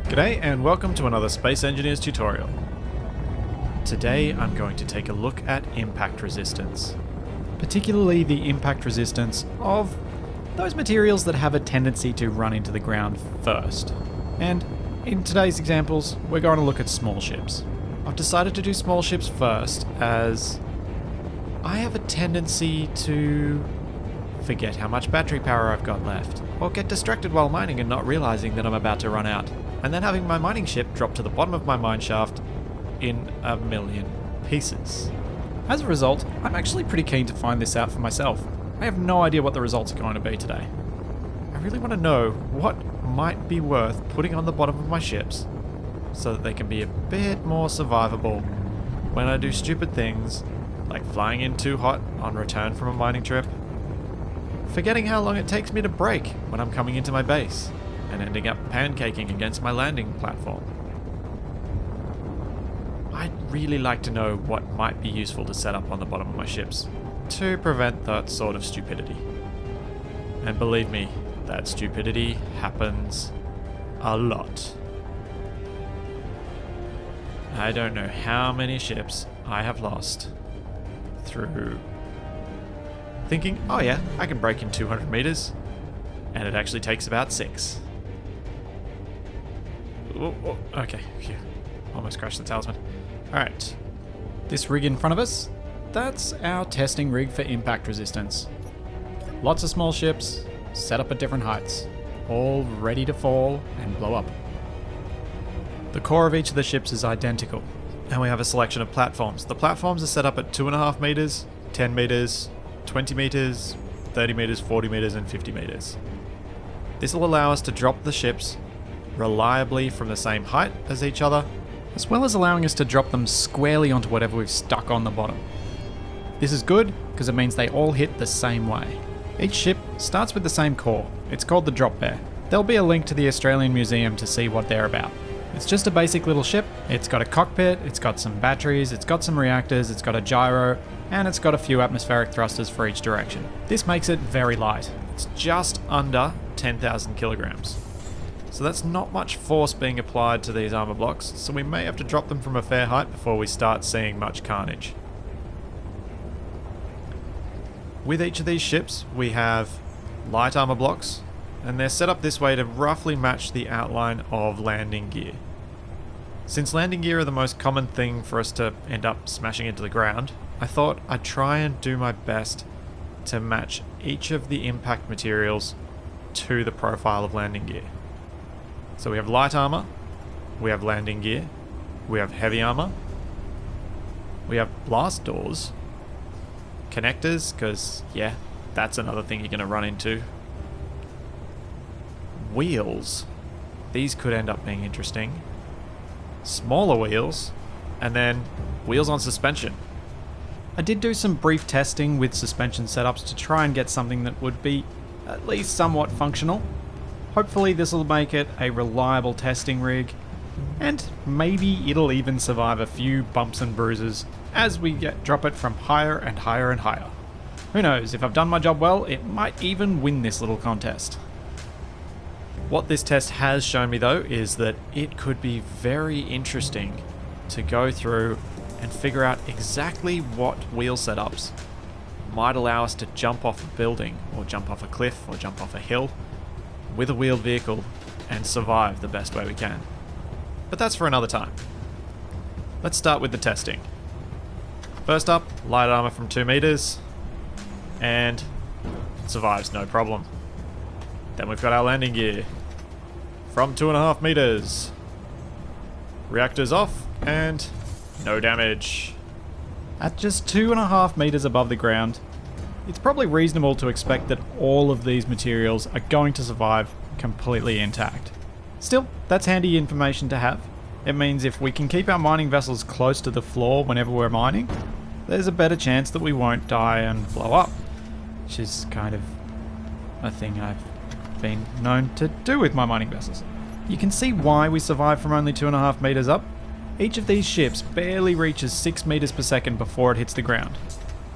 G'day and welcome to another Space Engineers tutorial. Today I'm going to take a look at impact resistance. Particularly the impact resistance of those materials that have a tendency to run into the ground first. And in today's examples, we're going to look at small ships. I've decided to do small ships first as I have a tendency to forget how much battery power I've got left, or get distracted while mining and not realizing that I'm about to run out, and then having my mining ship drop to the bottom of my mine shaft in a million pieces. As a result, I'm actually pretty keen to find this out for myself. I have no idea what the results are going to be today. I really want to know what might be worth putting on the bottom of my ships so that they can be a bit more survivable when I do stupid things like flying in too hot on return from a mining trip, forgetting how long it takes me to brake when I'm coming into my base, and ending up pancaking against my landing platform. I'd really like to know what might be useful to set up on the bottom of my ships to prevent that sort of stupidity. And believe me, that stupidity happens a lot. I don't know how many ships I have lost through thinking, oh yeah, I can brake in 200 meters, and it actually takes about 6. Okay, phew. Almost crashed the talisman. Alright, this rig in front of us, that's our testing rig for impact resistance. Lots of small ships, set up at different heights, all ready to fall and blow up. The core of each of the ships is identical, and we have a selection of platforms. The platforms are set up at 2.5 meters, 10 meters, 20 meters, 30 meters, 40 meters, and 50 meters. This will allow us to drop the ships reliably from the same height as each other, as well as allowing us to drop them squarely onto whatever we've stuck on the bottom. This is good because it means they all hit the same way. Each ship starts with the same core. It's called the drop bear. There'll be a link to the Australian Museum to see what they're about. It's just a basic little ship. It's got a cockpit, it's got some batteries, it's got some reactors, it's got a gyro, and it's got a few atmospheric thrusters for each direction. This makes it very light. It's just under 10,000 kilograms. So that's not much force being applied to these armor blocks, so we may have to drop them from a fair height before we start seeing much carnage. With each of these ships, we have light armor blocks, and they're set up this way to roughly match the outline of landing gear. Since landing gear are the most common thing for us to end up smashing into the ground, I thought I'd try and do my best to match each of the impact materials to the profile of landing gear. So we have light armor, we have landing gear, we have heavy armor, we have blast doors, connectors, because yeah, that's another thing you're going to run into. Wheels, these could end up being interesting. Smaller wheels, and then wheels on suspension. I did do some brief testing with suspension setups to try and get something that would be at least somewhat functional. Hopefully this will make it a reliable testing rig, and maybe it'll even survive a few bumps and bruises as we drop it from higher and higher and higher. Who knows, if I've done my job well, it might even win this little contest. What this test has shown me though is that it could be very interesting to go through and figure out exactly what wheel setups might allow us to jump off a building, or jump off a cliff, or jump off a hill with a wheeled vehicle and survive the best way we can. But that's for another time. Let's start with the testing. First up, light armor from 2 meters, and it survives no problem. Then we've got our landing gear from 2.5 meters. Reactors off, and no damage. At just 2.5 meters above the ground, it's probably reasonable to expect that all of these materials are going to survive completely intact. Still, that's handy information to have. It means if we can keep our mining vessels close to the floor whenever we're mining, there's a better chance that we won't die and blow up, which is kind of a thing I've been known to do with my mining vessels. You can see why we survive from only 2.5 meters up. Each of these ships barely reaches 6 meters per second before it hits the ground.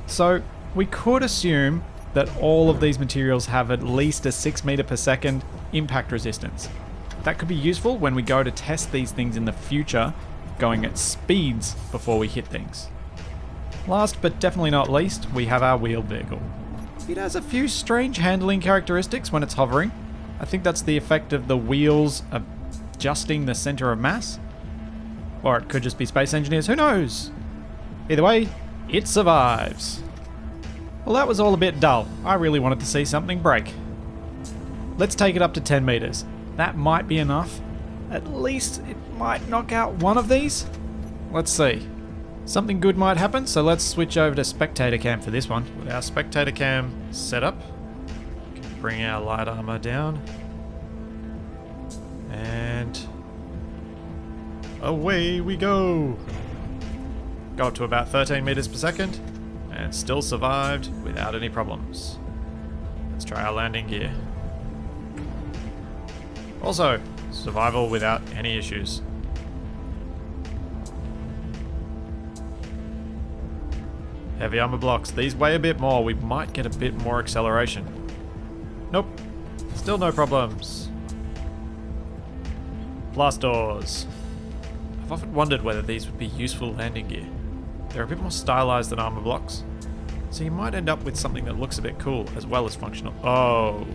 So we could assume that all of these materials have at least a 6 meter per second impact resistance. that could be useful when we go to test these things in the future, going at speeds before we hit things. Last but definitely not least, we have our wheeled vehicle. It has a few strange handling characteristics when it's hovering. I think that's the effect of the wheels adjusting the center of mass. Or it could just be space engineers, who knows? Either way, it survives. Well, that was all a bit dull. I really wanted to see something break. Let's take it up to 10 meters. That might be enough. At least it might knock out one of these. Let's see. Something good might happen, so let's switch over to Spectator Cam for this one. With our Spectator Cam set up, we can bring our light armor down. And away we go. Go up to about 13 meters per second, and still survived without any problems. Let's try our landing gear. Also, survival without any issues. Heavy armor blocks. These weigh a bit more. We might get a bit more acceleration. Nope. Still no problems. Blast doors. I've often wondered whether these would be useful landing gear. They're a bit more stylized than armor blocks, so you might end up with something that looks a bit cool as well as functional. Oh.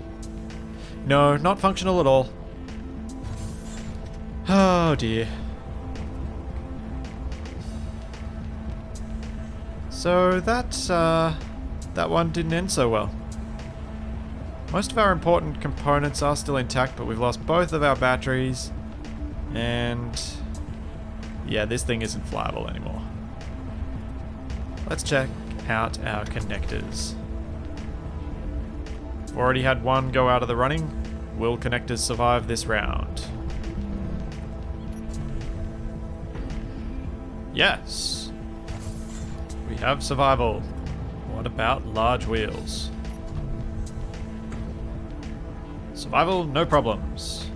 No, not functional at all. Oh dear. So that one didn't end so well. Most of our important components are still intact, but we've lost both of our batteries, and yeah, this thing isn't flyable anymore. Let's check out our connectors. We've already had one go out of the running. Will connectors survive this round? Yes. We have survival. What about large wheels? Survival, no problems.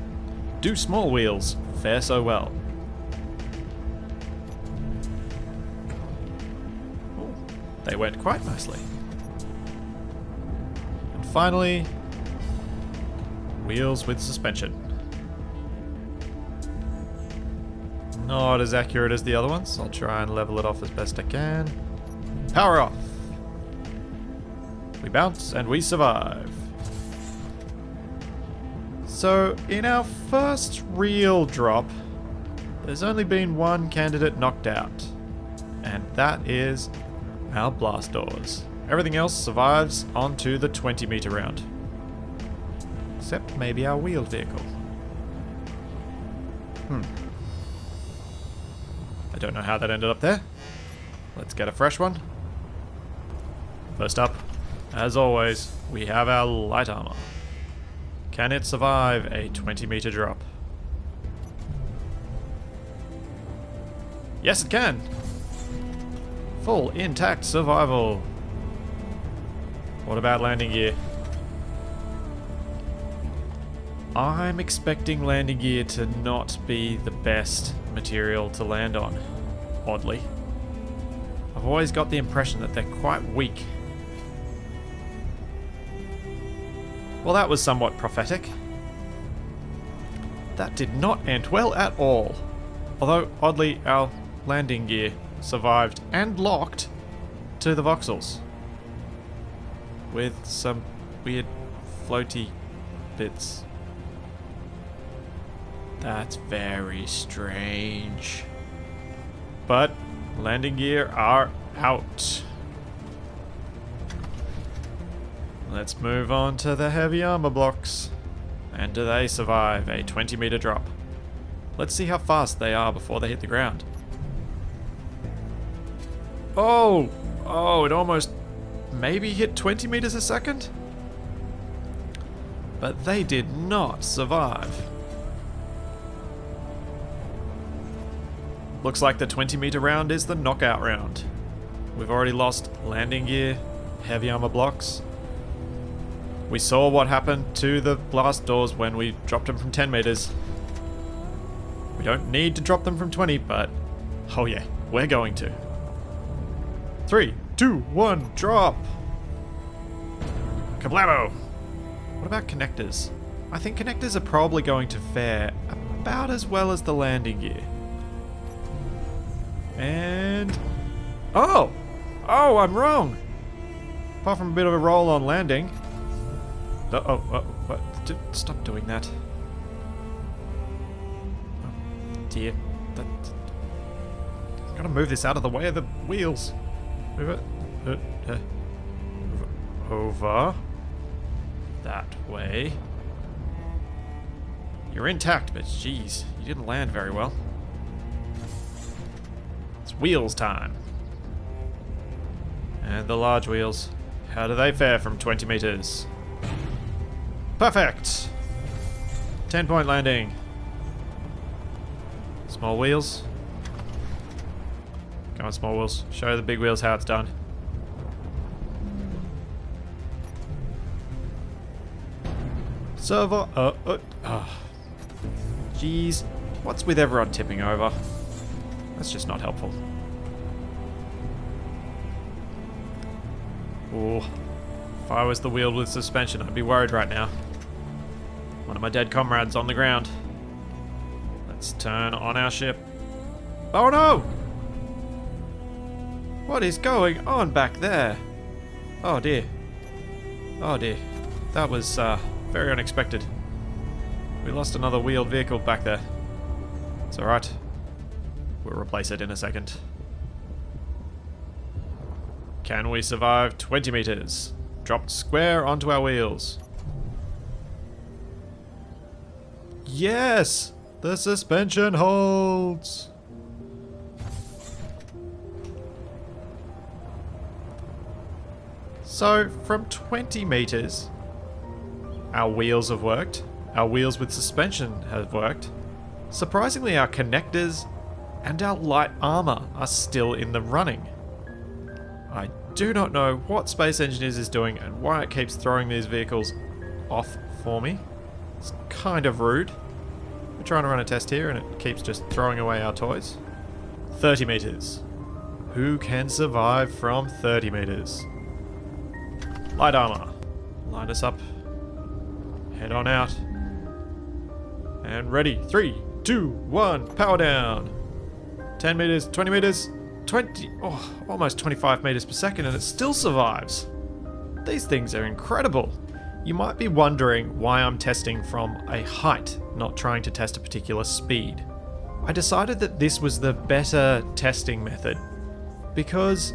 Do small wheels fare so well? Ooh, they went quite nicely. And finally, wheels with suspension. Not as accurate as the other ones. I'll try and level it off as best I can. Power off. We bounce and we survive. So in our first real drop, there's only been one candidate knocked out, and that is our blast doors. Everything else survives onto the 20-meter round. Except maybe our wheeled vehicle. I don't know how that ended up there. Let's get a fresh one. First up, as always, we have our light armor. Can it survive a 20-meter drop? Yes, it can! Full intact survival. What about landing gear? I'm expecting landing gear to not be the best material to land on, oddly. I've always got the impression that they're quite weak. Well, that was somewhat prophetic. That did not end well at all. Although, oddly, our landing gear survived and locked to the voxels. With some weird floaty bits. That's very strange. But landing gear are out. Let's move on to the heavy armor blocks. And do they survive a 20-meter drop? Let's see how fast they are before they hit the ground. Oh, it almost maybe hit 20 meters a second? But they did not survive. Looks like the 20-meter round is the knockout round. We've already lost landing gear, heavy armor blocks. We saw what happened to the blast doors when we dropped them from 10 meters. We don't need to drop them from 20, but oh yeah, we're going to. 3, 2, 1, drop! Kablamo! What about connectors? I think connectors are probably going to fare about as well as the landing gear. And... Oh! Oh, I'm wrong! Apart from a bit of a roll on landing. What? Stop doing that. Oh, dear. Gotta move this out of the way of the wheels. Move it. Over. That way. You're intact, but jeez, you didn't land very well. It's wheels time. And the large wheels. How do they fare from 20 meters? Perfect! 10-point landing. Small wheels. Come on, small wheels. Show the big wheels how it's done. Server. Jeez. What's with everyone tipping over? That's just not helpful. Ooh. If I was the wheel with suspension, I'd be worried right now. One of my dead comrades on the ground. Let's turn on our ship. Oh no! What is going on back there? Oh dear. Oh dear. That was very unexpected. We lost another wheeled vehicle back there. It's alright. We'll replace it in a second. Can we survive 20 meters? Dropped square onto our wheels. Yes! The suspension holds! So, from 20 meters, our wheels have worked. Our wheels with suspension have worked. Surprisingly, our connectors and our light armor are still in the running. I do not know what Space Engineers is doing and why it keeps throwing these vehicles off for me. It's kind of rude. We're trying to run a test here and it keeps just throwing away our toys. 30 meters. Who can survive from 30 meters? Light armor. Line us up. Head on out. And ready. 3, 2, 1. Power down. 10 meters, 20 meters, 20, almost 25 meters per second, and it still survives. These things are incredible. You might be wondering why I'm testing from a height, not trying to test a particular speed. I decided that this was the better testing method because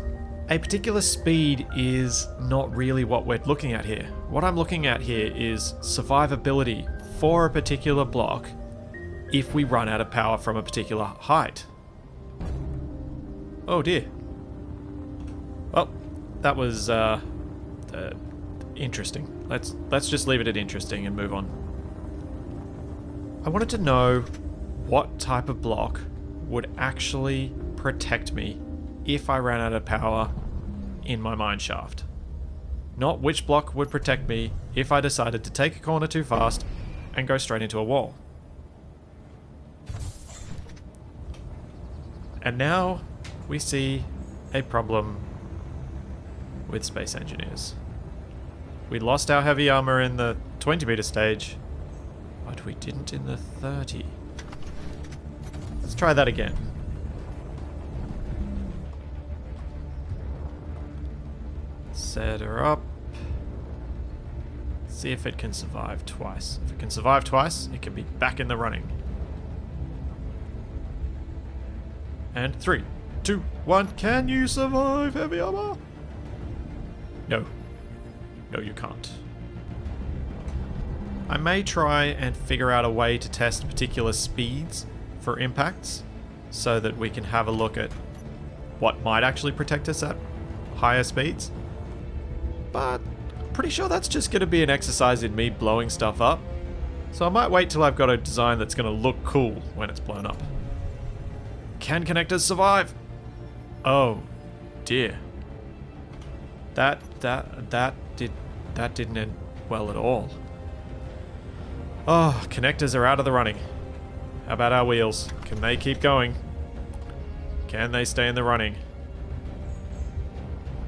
a particular speed is not really what we're looking at here. What I'm looking at here is survivability for a particular block if we run out of power from a particular height. Oh dear. Well, that was interesting. Let's just leave it at interesting and move on. I wanted to know what type of block would actually protect me if I ran out of power in my mine shaft. Not which block would protect me if I decided to take a corner too fast and go straight into a wall. And now we see a problem with Space Engineers. We lost our heavy armor in the 20 meter stage, but we didn't in the 30. Let's try that again. Set her up. See if it can survive twice. If it can survive twice, it can be back in the running. And 3, 2, 1. Can you survive heavy armor? No. No, you can't. I may try and figure out a way to test particular speeds for impacts so that we can have a look at what might actually protect us at higher speeds. But I'm pretty sure that's just going to be an exercise in me blowing stuff up. So I might wait till I've got a design that's going to look cool when it's blown up. Can connectors survive? Oh dear. That didn't end well at all. Oh, connectors are out of the running. How about our wheels? Can they keep going? Can they stay in the running?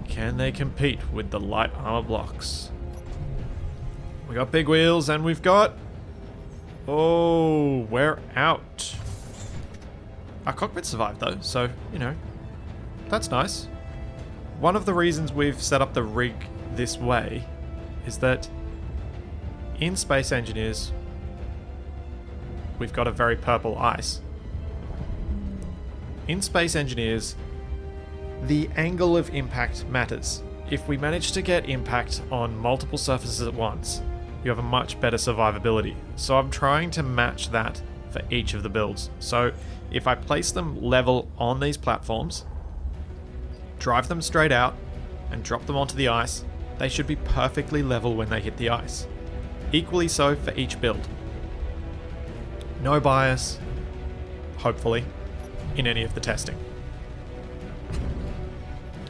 Can they compete with the light armor blocks? We got big wheels and we've got Oh, we're out. Our cockpit survived though, so, you know, that's nice. One of the reasons we've set up the rig this way is that in Space Engineers, we've got a very purple ice. In Space Engineers, the angle of impact matters. If we manage to get impact on multiple surfaces at once, you have a much better survivability. So I'm trying to match that for each of the builds. So if I place them level on these platforms, drive them straight out, and drop them onto the ice, they should be perfectly level when they hit the ice. Equally so for each build. No bias, hopefully, in any of the testing.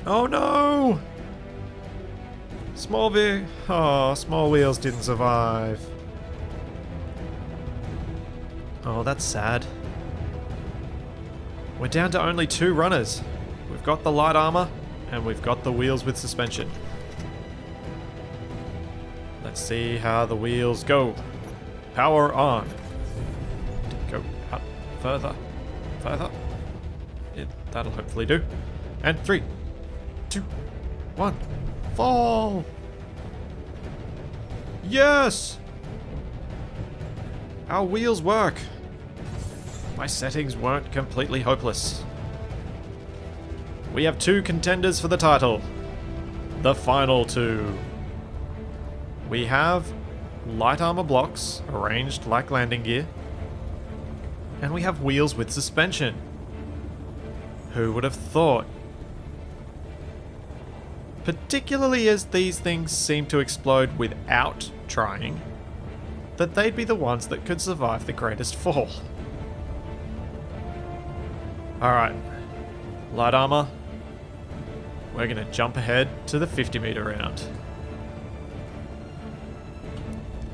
Oh no! Small wheels didn't survive. Oh, that's sad. We're down to only 2 runners. We've got the light armor, and we've got the wheels with suspension. Let's see how the wheels go. Power on. Go out further. Further. That'll hopefully do. And 3, 2, 1. Fall! Yes! Our wheels work. My settings weren't completely hopeless. We have 2 contenders for the title. The final 2. We have light armor blocks arranged like landing gear. And we have wheels with suspension. Who would have thought? Particularly as these things seem to explode without trying, that they'd be the ones that could survive the greatest fall. Alright, light armor. We're going to jump ahead to the 50-meter round.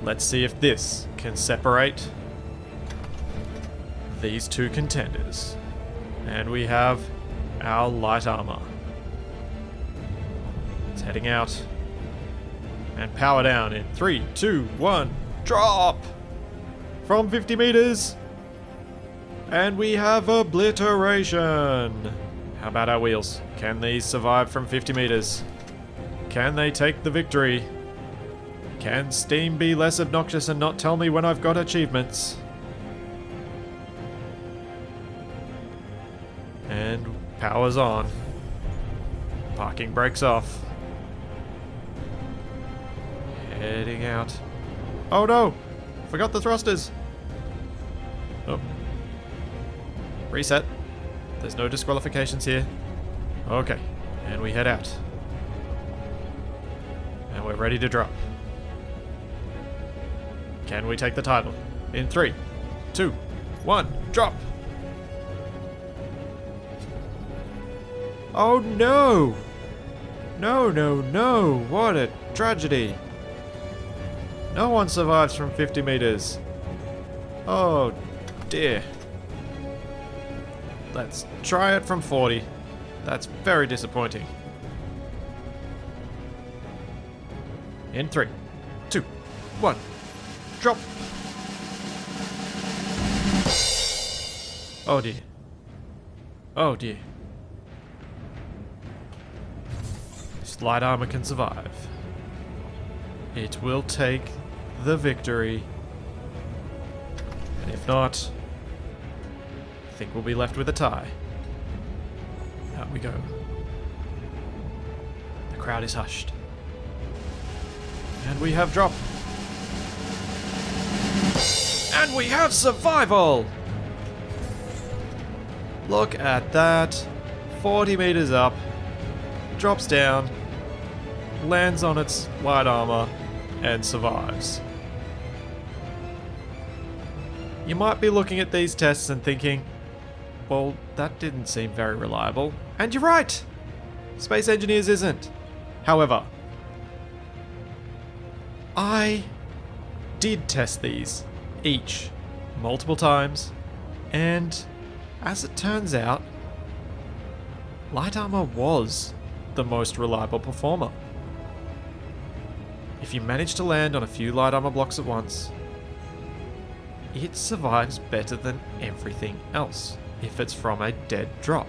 Let's see if this can separate these 2 contenders. And we have our light armor. It's heading out. And power down in 3, 2, 1, drop! From 50 meters. And we have obliteration. How about our wheels? Can these survive from 50 meters? Can they take the victory? Can Steam be less obnoxious and not tell me when I've got achievements? And power's on. Parking brakes off. Heading out. Oh no! Forgot the thrusters! Oh. Reset. There's no disqualifications here. Okay. And we head out. And we're ready to drop. Can we take the title? In 3, 2, 1, drop! Oh no! No, no, no! What a tragedy! No one survives from 50 meters. Oh dear. Let's try it from 40. That's very disappointing. In 3, 2, 1, drop! Oh dear. Oh dear. This light armor can survive. It will take the victory. And if not, I think we'll be left with a tie. Out we go. The crowd is hushed. And we have drop. And we have survival! Look at that. 40 meters up. Drops down. Lands on its light armor. And survives. You might be looking at these tests and thinking, well, that didn't seem very reliable. And you're right! Space Engineers isn't. However, I did test these each multiple times, and as it turns out, light armor was the most reliable performer. If you manage to land on a few light armor blocks at once, it survives better than everything else if it's from a dead drop.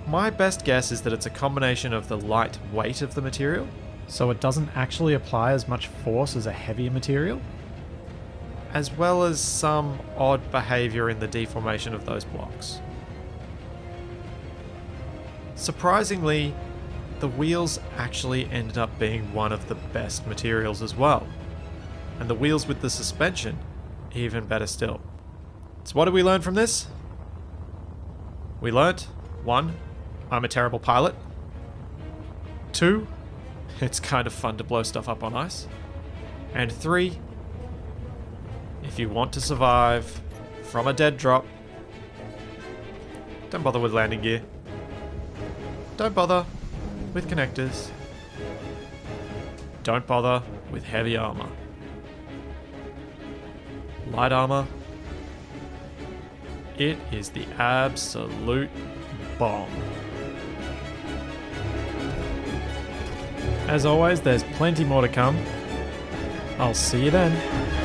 My best guess is that it's a combination of the light weight of the material, so it doesn't actually apply as much force as a heavier material, as well as some odd behavior in the deformation of those blocks. Surprisingly, the wheels actually ended up being one of the best materials as well, and the wheels with the suspension even better still. So what did we learn from this? We learnt 1. I'm a terrible pilot. 2. It's kind of fun to blow stuff up on ice. And 3. If you want to survive from a dead drop, don't bother with landing gear. Don't bother with connectors. Don't bother with heavy armor. Light armor, it is the absolute bomb. As always, there's plenty more to come. I'll see you then.